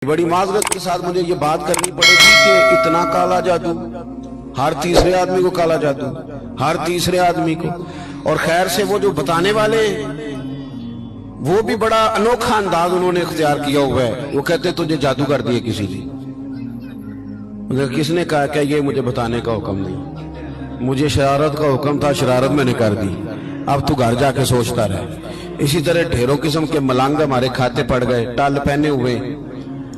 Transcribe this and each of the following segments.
बड़ी माजरत के साथ मुझे ये बात करनी पड़ेगी कि इतना काला जादू, हर तीसरे आदमी को काला जादू, हर तीसरे आदमी को। और खैर से वो जो बताने वाले वो भी बड़ा अनोखा अंदाज उन्होंने इख्तियार किया हुआ है। वो कहते तुझे जादू कर दिए किसी ने। किसने कहा कि ये मुझे बताने का हुक्म नहीं, मुझे शरारत का हुक्म था, शरारत मैंने कर दी, अब तू घर जाके सोचता रहे। इसी तरह ढेरों किस्म के मलंग हमारे खाते पड़ गए, टल पहने हुए,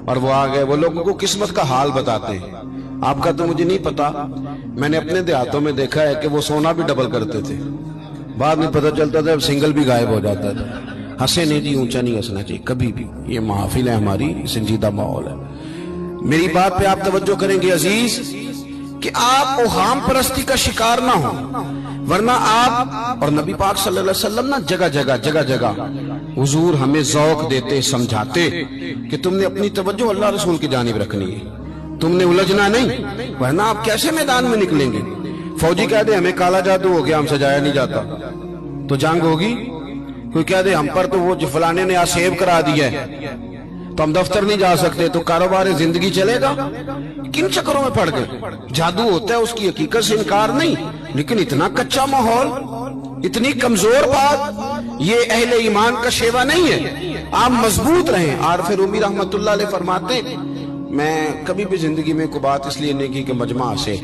और वो आ गए। वो लोगों को किस्मत का हाल बताते हैं। आपका तो मुझे नहीं पता, मैंने अपने देहातों में देखा है कि वो सोना भी डबल करते थे, बाद में पता चलता था सिंगल भी गायब हो जाता था। हंसे नहीं जी, ऊंचा नहीं हंसना चाहिए कभी भी, ये महफिल है हमारी, संजीदा माहौल है। मेरी बात पे आप तवज्जो करेंगे अजीज कि आप ओहाम परस्ती का शिकार ना हो, वरना आप और नबी पाक सल्लल्लाहु अलैहि वसल्लम ना जगह जगह हुजूर हमें ज़ौक़ देते, समझाते कि तुमने अपनी तवज्जो अल्लाह रसूल की जानिब रखनी है, तुमने उलझना नहीं, वरना आप कैसे मैदान में निकलेंगे। फौजी कह दे हमें काला जादू हो गया, हमसे जाया नहीं जाता, तो जंग होगी। कोई कह दे हम पर तो वो फलाने ने सेव करा दिया है तो हम दफ्तर नहीं जा सकते, तो कारोबार जिंदगी चलेगा। किन चक्करों में पड़ गए। जादू होता है, उसकी हकीकत से इनकार नहीं, लेकिन इतना कच्चा माहौल, इतनी कमजोर बात, ये अहले ईमान का शेवा नहीं है। आप मजबूत रहें। आरिफ रूमी रहमतुल्लाह अलैह फरमाते, मैं कभी भी जिंदगी में कोई बात इसलिए नहीं की कि मजमा हंसे,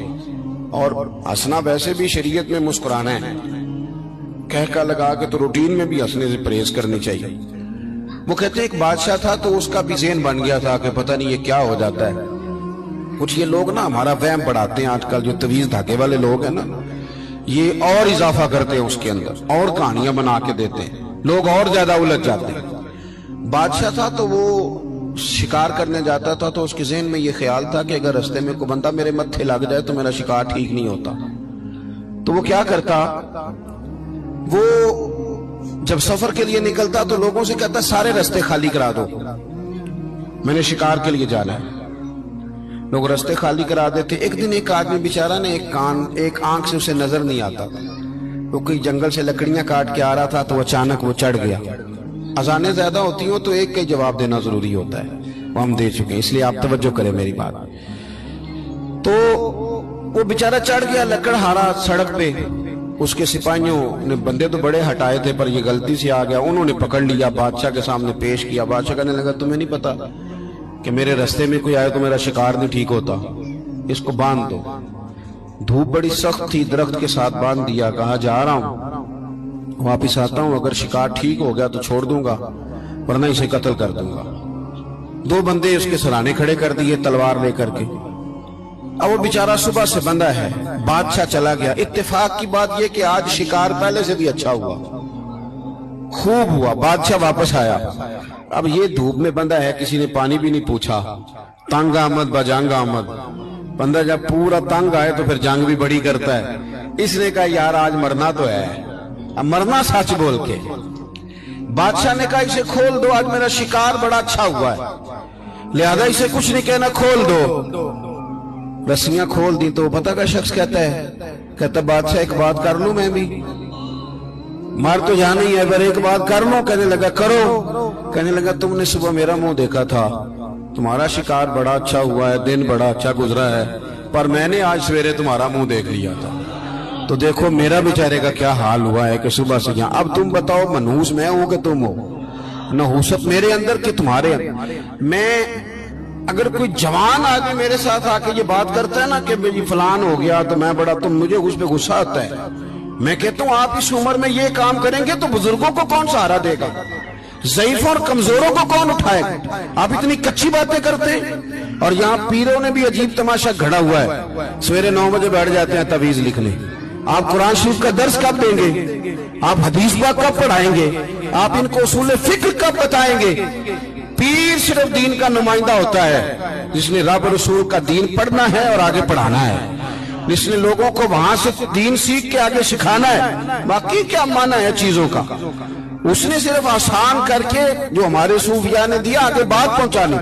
और हंसना वैसे भी शरीयत में मुस्कुराना है, कह का लगा के तो रूटीन में भी हंसने से परहेज करनी चाहिए। वो कहते एक बादशाह था तो उसका भी ज़हन बन गया था कि पता नहीं ये क्या हो जाता है। कुछ ये लोग ना हमारा वहम बढ़ाते हैं आजकल, जो तवीज धागे वाले लोग हैं ना, ये और इजाफा करते हैं उसके अंदर, और कहानियां बना के देते हैं, लोग और ज्यादा उलझ जाते हैं। बादशाह था तो वो शिकार करने जाता था, तो उसके ज़हन में ये ख्याल था कि अगर रास्ते में कोई बंदा मेरे मत्थे लग जाए तो मेरा शिकार ठीक नहीं होता। तो वो क्या करता, वो जब सफर के लिए निकलता तो लोगों से कहता सारे रास्ते खाली करा दो, मैंने शिकार के लिए जाना है। लोग रास्ते खाली करा देते। एक दिन एक आदमी बेचारा ने एक आंख से उसे नजर नहीं आता, वो कोई जंगल से लकड़ियां काट के आ रहा था, तो अचानक वो चढ़ गया। अजानें ज्यादा होती हो तो एक का जवाब देना जरूरी होता है, वो हम दे चुके हैं, इसलिए आप तवज्जो करें मेरी बात। तो वो बेचारा चढ़ गया लकड़हारा सड़क पे। उसके सिपाहियों ने बंदे तो बड़े हटाए थे, पर ये गलती से आ गया, उन्होंने पकड़ लिया, बादशाह के सामने पेश किया। बादशाह कहने लगा तुम्हें नहीं पता कि मेरे रास्ते में कोई आए तो मेरा शिकार नहीं ठीक होता, इसको बांध दो। धूप बड़ी सख्त थी, दरख्त के साथ बांध दिया, कहा जा रहा हूं, वापिस आता हूं, अगर शिकार ठीक हो गया तो छोड़ दूंगा, वरना इसे कत्ल कर दूंगा। दो बंदे उसके सराहने खड़े कर दिए तलवार लेकर के। अब वो बेचारा सुबह से बंधा है, बादशाह चला गया। इत्तेफाक की बात यह कि आज शिकार पहले से भी अच्छा हुआ, खूब हुआ। बादशाह वापस आया, अब ये धूप में बंधा है, किसी ने पानी भी नहीं पूछा। तंग आमद बजंग आमद, बंदा जब पूरा तंग आए तो फिर जंग भी बड़ी करता है। इसने कहा यार आज मरना तो है, अब मरना सच बोल के। बादशाह ने कहा इसे खोल दो, आज मेरा शिकार बड़ा अच्छा हुआ है, लिहाजा इसे कुछ नहीं कहना, खोल दो। रस्सियां खोल दी तो पता का शख्स कहता बादशाह एक बात कर लूं, मैं भी मार तो जाना ही है, पर एक बात कर लूं। कहने लगा करो। कहने लगा तुमने सुबह मेरा मुंह देखा था, तुम्हारा शिकार बड़ा अच्छा हुआ है, दिन बड़ा अच्छा गुजरा है, पर मैंने आज सवेरे तुम्हारा मुंह देख लिया था, तो देखो मेरा बेचारे का क्या हाल हुआ है कि सुबह से यहाँ। अब तुम बताओ मनहूस मैं हूं कि तुम हो, नहूसत मेरे अंदर कि तुम्हारे अंदर। मैं अगर कोई जवान आदमी मेरे साथ आके ये बात करता है ना कि भाई फलान हो गया तो मैं बड़ा, तो मुझे उस पे गुस्सा आता है। मैं कहता हूँ आप इस उम्र में ये काम करेंगे तो बुजुर्गों को कौन सहारा देगा, ज़ईफ और कमजोरों को कौन उठाएगा। आप इतनी कच्ची बातें करते हैं। और यहाँ पीरों ने भी अजीब तमाशा घड़ा हुआ है, सवेरे 9 बजे बैठ जाते हैं तवीज लिखने। आप कुरान शरीफ का दर्स कब देंगे, आप हदीस बात कब पढ़ाएंगे, आप इनको उसूल फिक्र कब बताएंगे। पीर सिर्फ दीन का नुमाइंदा होता है जिसने रब रसूल का दीन पढ़ना है और आगे पढ़ाना है, जिसने लोगों को वहां से दीन सीख के आगे सिखाना है। बाकी क्या माना है चीजों का, उसने सिर्फ आसान करके जो हमारे सूफिया ने दिया आगे बात पहुंचाने।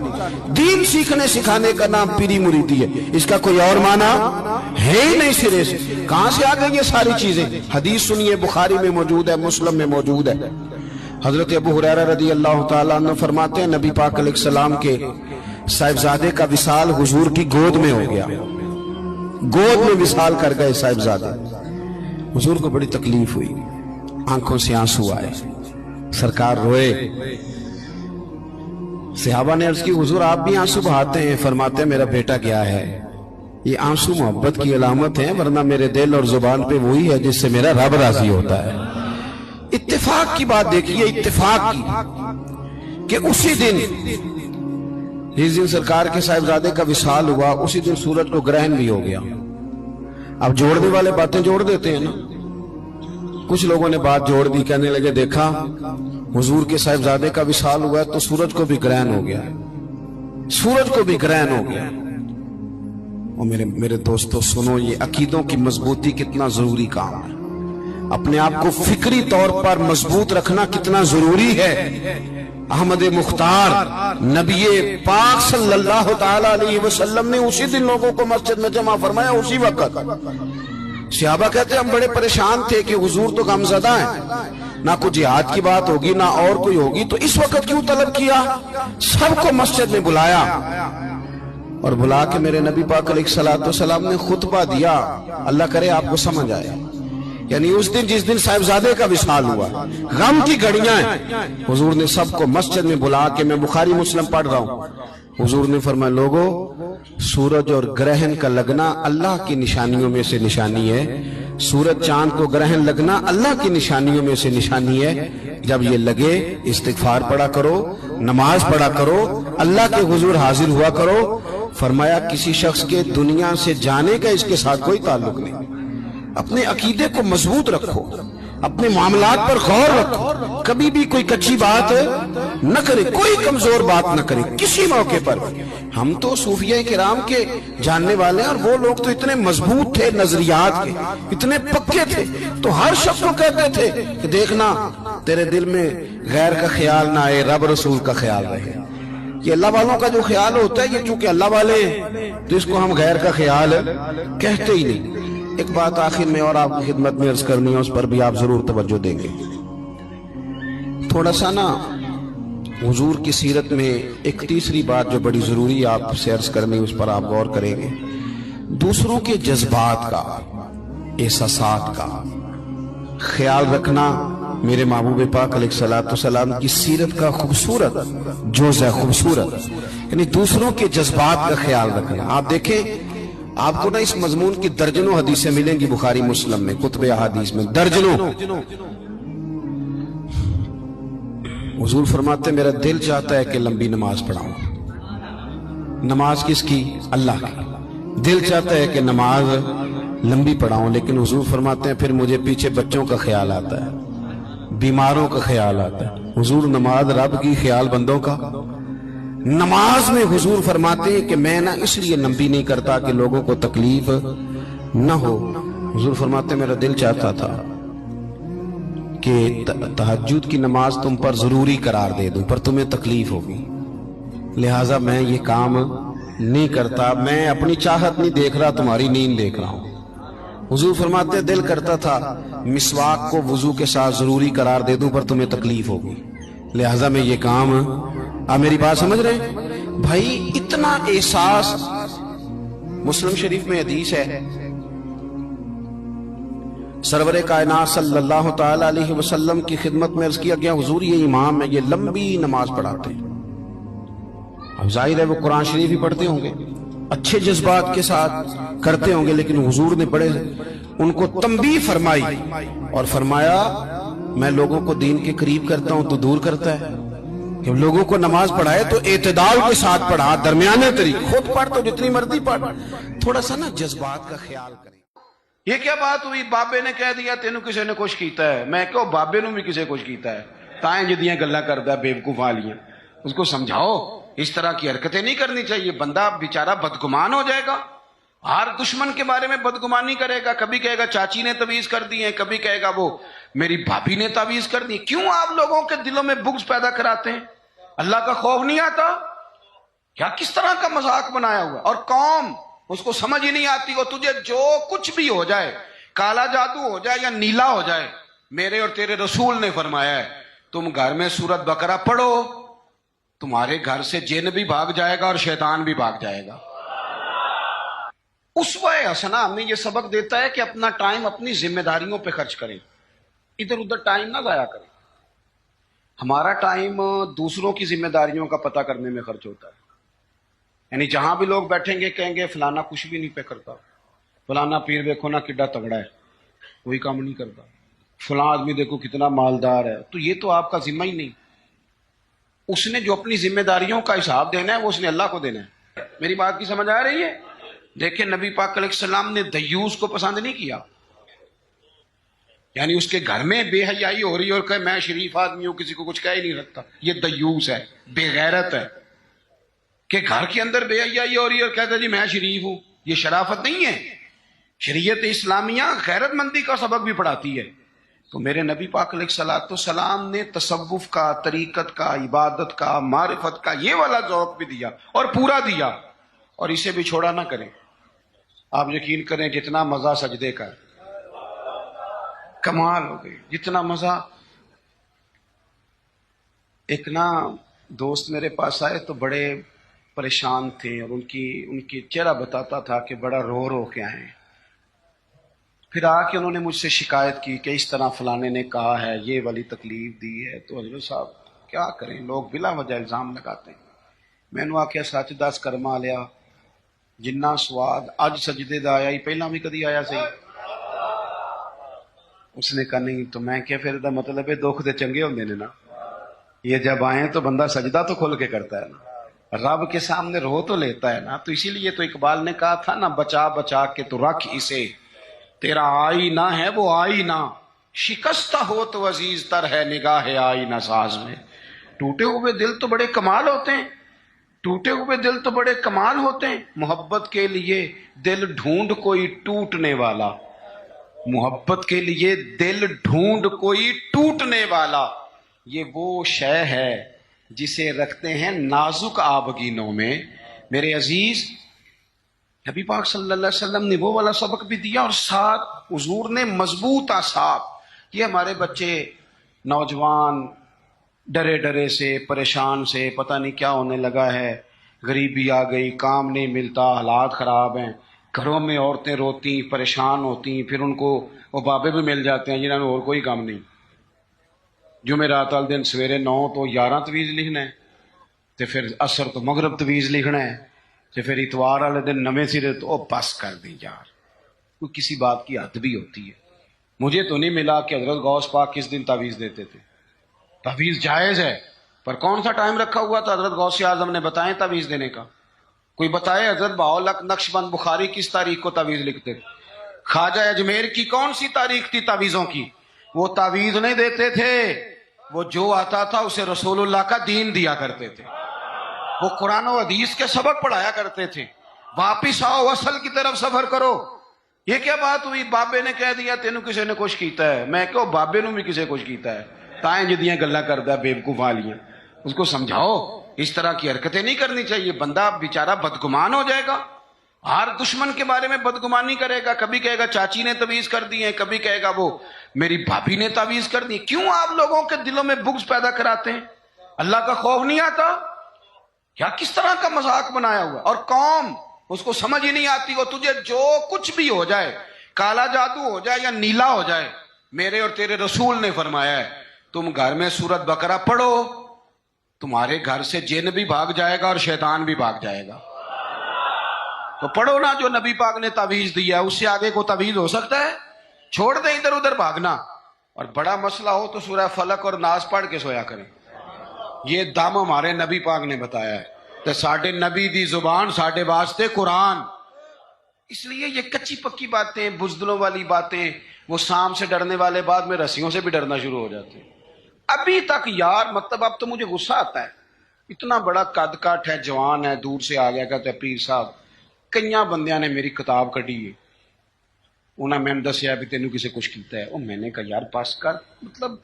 दीन सीखने सिखाने का नाम पीरी मुरीदी है, इसका कोई और माना है ही नहीं सिरे से। कहां से आ गई ये सारी चीजें। हदीस सुनिए, बुखारी में मौजूद है, मुस्लिम में मौजूद है। हजरत अबू हुरैरा रदी अल्लाह ताला अन्हु फरमाते हैं नबी पाक अलैहिस्सलाम के साहिबजादे का विसाल हुजूर की गोद में हो गया, गोद में विसाल कर गए साहिबजादे। हुजूर को बड़ी तकलीफ हुई, आंखों से आंसू आए, सरकार रोए। सहाबा ने अर्ज की, हुजूर आप भी आंसू बहाते हैं? फरमाते हैं मेरा बेटा गया है। ये आंसू मोहब्बत की अलामत है, वरना मेरे दिल और जुबान पे वही है जिससे मेरा रब राजी होता है। इत्तेफाक की बात देखिए, इत्तेफाक की, कि उसी दिन जिस दिन सरकार के साहिबजादे का विसाल हुआ, उसी दिन सूरज को ग्रहण भी हो गया। अब जोड़ने वाले बातें जोड़ देते हैं ना। कुछ लोगों ने बात जोड़ दी, कहने लगे देखा हुजूर के साहिबजादे का विसाल हुआ तो सूरज को भी ग्रहण हो गया, सूरज को भी ग्रहण हो गया। और मेरे दोस्तों सुनो, ये अकीदों की मजबूती कितना जरूरी काम है। अपने आप को फिक्री तौर पर मजबूत रखना कितना जरूरी है। अहमद मुख्तार नबी पाक सल्लल्लाहु ताला अलैहि वसल्लम ने उसी दिन लोगों को मस्जिद में जमा फरमाया, उसी वक्त। सहाबा कहते हम बड़े परेशान थे कि हुजूर तो गमज़दा है, ना कोई जिहाद की बात होगी ना और कोई होगी, तो इस वक्त क्यों तलब किया? सबको मस्जिद में बुलाया और बुला के मेरे नबी पाक अलैहिस्सलाम ने खुतबा दिया। अल्लाह करे आपको समझ आए। यानी उस दिन जिस दिन साहिबजादे का विसाल हुआ, गम की घड़ियां हैं, हुजूर ने सबको मस्जिद में बुला के, मैं बुखारी मुस्लिम पढ़ रहा हूं, हुजूर ने फरमाया लोगो, सूरज और ग्रहण का लगना अल्लाह की निशानियों में से निशानी है। सूरज चांद को ग्रहण लगना अल्लाह की निशानियों में से निशानी है। जब ये लगे इस्तिगफार पढ़ा करो, नमाज पढ़ा करो, अल्लाह के हुजूर हाजिर हुआ करो। फरमाया किसी शख्स के दुनिया से जाने का इसके साथ कोई ताल्लुक नहीं। अपने अकीदे को मजबूत रखो, अपने मामलात पर गौर रखो, कभी भी कोई कच्ची बात न करे, कोई कमजोर बात न करे किसी मौके पर। हम तो सूफिया किराम के जानने वाले हैं, और वो लोग तो इतने मजबूत थे नजरियात के, इतने पक्के थे, तो हर शख्स को कहते थे कि देखना तेरे दिल में गैर का ख्याल ना आए, रब रसूल का ख्याल रहे। ये अल्लाह वालों का जो ख्याल होता है, ये चूंकि अल्लाह वाले तो इसको हम गैर का ख्याल कहते ही नहीं। एक बात आखिर में और आपकी खिदमत में अर्ज करनी है, उस पर भी आप जरूर तवज्जो देंगे। थोड़ा सा ना हुजूर की सीरत में एक तीसरी बात जो बड़ी जरूरी आप से अर्ज करनी, उस पर आप गौर करेंगे। दूसरों के जज्बात का, एहसासात का ख्याल रखना मेरे महबूब पाक अलैहिस्सलाम की सीरत का खूबसूरत जोज़ है, खूबसूरत। यानी दूसरों के जज्बात का ख्याल रखना। आप देखें, आपको ना इस मजमून की दर्जनों हदीसें मिलेंगी बुखारी मुस्लिम में, कुतुब अहादीस में, दर्जनों। हुजूर फरमाते मेरा दिल चाहता है कि लंबी नमाज पढ़ाऊं। नमाज किसकी? अल्लाह की। दिल चाहता है कि नमाज लंबी पढ़ाऊं, लेकिन हुजूर फरमाते हैं फिर मुझे पीछे बच्चों का ख्याल आता है, बीमारों का ख्याल आता है। हुजूर नमाज रब की, ख्याल बंदों का। नमाज में हुजूर फरमाते हैं कि मैं ना इसलिए लंबी नहीं करता कि लोगों को तकलीफ न हो। हुजूर फरमाते मेरा दिल चाहता था कि तहज्जुद की नमाज तुम पर जरूरी करार दे दूं, पर तुम्हें तकलीफ होगी, लिहाजा मैं ये काम नहीं करता। मैं अपनी चाहत नहीं देख रहा, तुम्हारी नींद देख रहा हूं। हुजूर फरमाते दिल करता था मिसवाक को वुजू के साथ जरूरी करार दे दूं, पर तुम्हें तकलीफ होगी, लिहाजा मैं ये काम। आप मेरी बात समझ रहे हैं भाई? इतना एहसास। मुस्लिम शरीफ में हदीस है, सरवरे कायनात सल्लल्लाहु ताला अलैहि वसल्लम की खिदमत में अर्ज किया गया, हुजूर ये इमाम है, ये लंबी नमाज पढ़ाते हैं। अब जाहिर है वो कुरान शरीफ ही पढ़ते होंगे, अच्छे जज्बात के साथ करते होंगे, लेकिन हुजूर ने बड़े उनको तंबीह फरमाई और फरमाया मैं लोगों को दीन के करीब करता हूं तो दूर करता है। कि लोगों को नमाज पढ़ाए तो एतदाल के साथ पढ़ा, दरमियाने तरीके। खुद पढ़ तो जितनी मर्जी पढ़, थोड़ा सा ना जज्बात का ख्याल करें। ये क्या बात हुई? बाबे ने कह दिया तेनू किसी ने कुछ कीता है। मैं क्यों बाबे नू भी किसी कुछ कीता है? ताए जिदियां गल्लां करदा बेवकूफ वालियां, उसको समझाओ इस तरह की हरकतें नहीं करनी चाहिए। बंदा बेचारा बदगुमान हो जाएगा, हर दुश्मन के बारे में बदगुमानी करेगा। कभी कहेगा चाची ने तवीज कर दी है, कभी कहेगा वो मेरी भाभी ने तवीज कर दी। क्यों आप लोगों के दिलों में बुग़्ज़ पैदा कराते हैं? अल्लाह का खौफ नहीं आता क्या? किस तरह का मजाक बनाया हुआ। और कौम उसको समझ ही नहीं आती। वो तुझे जो कुछ भी हो जाए, काला जादू हो जाए या नीला हो जाए, मेरे और तेरे रसूल ने फरमाया है तुम घर में सूरत बकरा पढ़ो, تمہارے گھر سے جن بھی بھاگ جائے گا اور شیطان بھی بھاگ جائے گا۔ اسوہ حسنہ ہمیں یہ سبق دیتا ہے کہ اپنا ٹائم اپنی ذمہ داریوں پہ خرچ کریں، ادھر ادھر ٹائم نہ ضائع کریں۔ ہمارا ٹائم دوسروں کی ذمہ داریوں کا پتہ کرنے میں خرچ ہوتا ہے، یعنی جہاں بھی لوگ بیٹھیں گے کہیں گے فلانا کچھ بھی نہیں پہ کرتا، فلانا پیر دیکھو نا کڈا تگڑا ہے، کوئی کام نہیں کرتا، فلاں آدمی دیکھو کتنا مالدار ہے۔ تو یہ تو آپ کا ذمہ ہی نہیں، اس نے جو اپنی ذمہ داریوں کا حساب دینا ہے وہ اس نے اللہ کو دینا ہے۔ میری بات کی سمجھ آ رہی ہے؟ دیکھیں نبی پاک علیہ السلام نے دیوس کو پسند نہیں کیا، یعنی اس کے گھر میں بے حیائی ہو رہی اور کہ میں شریف آدمی ہوں کسی کو کچھ کہہ ہی نہیں سکتا، یہ دیوس ہے، بے غیرت ہے۔ کہ گھر کے اندر بے حیائی ہو رہی ہے اور کہتا ہے جی میں شریف ہوں، یہ شرافت نہیں ہے۔ شریعت اسلامیہ غیرت مندی کا سبق بھی پڑھاتی ہے۔ تو میرے نبی پاک علیہ الصلوۃ والسلام نے تصوف کا، طریقت کا، عبادت کا، معرفت کا یہ والا ذوق بھی دیا اور پورا دیا، اور اسے بھی چھوڑا نہ کریں۔ آپ یقین کریں جتنا مزہ سجدے کا، کمال ہو گئی، جتنا مزہ۔ ایک نا دوست میرے پاس آئے تو بڑے پریشان تھے، اور ان کی چہرہ بتاتا تھا کہ بڑا رو رو کے آئے۔ پھر آ کے انہوں نے مجھ سے شکایت کی کہ اس طرح فلانے نے کہا ہے، یہ والی تکلیف دی ہے۔ تو حضرت صاحب کیا کریں، لوگ بلا وجہ الزام لگاتے ہیں۔ میں نے آخیا سچ دس کرما لیا، جنہ سواد اج سجدے دا آیا ہی پہلا بھی کدی آیا سی؟ اس نے کہا نہیں۔ تو میں کیا پھر دا مطلب ہے دکھ دے چنگے ہوندے نے نا، یہ جب آئیں تو بندہ سجدہ تو کھل کے کرتا ہے نا، رب کے سامنے رو تو لیتا ہے نا۔ تو اسی لیے تو اقبال نے کہا تھا نا، بچا بچا کے تو رکھ اسے، تیرا آئینہ ہے وہ آئینہ، شکستہ ہو تو عزیز تر ہے نگاہ آئینہ ساز میں۔ ٹوٹے ہوئے دل تو بڑے کمال ہوتے ہیں، ٹوٹے ہوئے دل تو بڑے کمال ہوتے ہیں۔ محبت کے لیے دل ڈھونڈ کوئی ٹوٹنے والا، محبت کے لیے دل ڈھونڈ کوئی ٹوٹنے والا، یہ وہ شے ہے جسے رکھتے ہیں نازک آبگینوں میں۔ میرے عزیز نبی پاک صلی اللہ علیہ وسلم نے وہ والا سبق بھی دیا، اور ساتھ حضور نے مضبوط اعصاب۔ یہ ہمارے بچے نوجوان ڈرے ڈرے سے، پریشان سے، پتہ نہیں کیا ہونے لگا ہے، غریبی آ گئی، کام نہیں ملتا، حالات خراب ہیں، گھروں میں عورتیں روتی پریشان ہوتی، پھر ان کو وہ بابے بھی مل جاتے ہیں جنہوں نے اور کوئی کام نہیں۔ جمعرات والے دن سویرے 9 تو 11 تویز لکھنا ہے، تو پھر عصر تو مغرب تویز لکھنا ہے، تو پھر اتوار والے دن نویں سرے تو بس کر دی یار، کوئی کسی بات کی حد بھی ہوتی ہے۔ مجھے تو نہیں ملا کہ حضرت غوث پاک کس دن تعویذ دیتے تھے۔ تعویذ جائز ہے، پر کون سا ٹائم رکھا ہوا تھا حضرت غوث اعظم نے بتائیں تعویذ دینے کا؟ کوئی بتائے حضرت بہاؤالحق نقشبند بخاری کس تاریخ کو تعویذ لکھتے تھے؟ خواجہ اجمیر کی کون سی تاریخ تھی تعویذوں کی؟ وہ تعویذ نہیں دیتے تھے، وہ جو آتا تھا اسے رسول اللہ کا دین دیا کرتے تھے، وہ قرآن و حدیث کے سبق پڑھایا کرتے تھے۔ واپس آؤ، اصل کی طرف سفر کرو۔ یہ کیا بات ہوئی، بابے نے کہہ دیا تینوں کسی نے کچھ کیتا ہے؟ میں کہو بابے نو بھی کسی کچھ کیتا ہے، تائیں جدیاں گلاں کردا ہے بیوقوف والیاں، اس کو سمجھاؤ اس طرح کی حرکتیں نہیں کرنی چاہیے، بندہ بیچارہ بدگمان ہو جائے گا، ہر دشمن کے بارے میں بدگمانی کرے گا، کبھی کہے گا چاچی نے تعویذ کر دی ہے، کبھی کہے گا وہ میری بھابھی نے تعویذ کر دی۔ کیوں آپ لوگوں کے دلوں میں بغض پیدا کراتے ہیں؟ اللہ کا خوف نہیں آتا کیا؟ کس طرح کا مذاق بنایا ہوا، اور قوم اس کو سمجھ ہی نہیں آتی۔ وہ تجھے جو کچھ بھی ہو جائے، کالا جادو ہو جائے یا نیلا ہو جائے، میرے اور تیرے رسول نے فرمایا ہے تم گھر میں سورت بقرہ پڑھو، تمہارے گھر سے جن بھی بھاگ جائے گا اور شیطان بھی بھاگ جائے گا۔ تو پڑھو نا جو نبی پاک نے تعویذ دیا ہے، اس سے آگے کو تعویذ ہو سکتا ہے؟ چھوڑ دیں ادھر ادھر بھاگنا، اور بڑا مسئلہ ہو تو سورہ فلق اور ناس پڑھ کے سویا کریں۔ یہ دم ہمارے نبی پاک نے بتایا ہے، تو ساڈے نبی دی زبان ساڈے واسطے قرآن۔ اس لیے یہ کچی پکی باتیں، بزدلوں والی باتیں، وہ سام سے ڈرنے والے بعد میں رسیوں سے بھی ڈرنا شروع ہو جاتے ہیں۔ ابھی تک یار مطلب اب تو مجھے غصہ آتا ہے، اتنا بڑا قد کاٹ ہے، جوان ہے، دور سے آ گیا، کہتے ہیں پیر صاحب کئیاں بندیاں نے میری کتاب کٹی ہے، انہوں نے میں دسیا بھی تینوں کسے کچھ کیتا ہے۔ اور میں نے کہا یار پاس کر، مطلب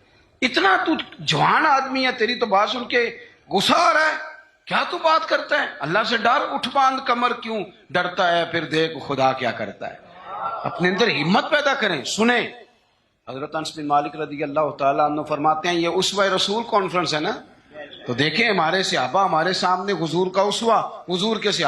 اتنا تو جوان آدمی ہے، تیری تو بات سن کے غصہ آ رہا ہے، کیا تو بات کرتا ہے؟ اللہ سے ڈر، اٹھ باندھ کمر کیوں ڈرتا ہے، پھر دیکھ خدا کیا کرتا ہے۔ اپنے اندر ہمت پیدا کریں، سنیں۔ حضرت انس بن مالک رضی اللہ تعالیٰ عنہ فرماتے ہیں، یہ اسوہ رسول کانفرنس ہے نا، تو دیکھیں ہمارے صحابہ ہمارے سامنے حضور کا اسوہ، حضور کے صحابہ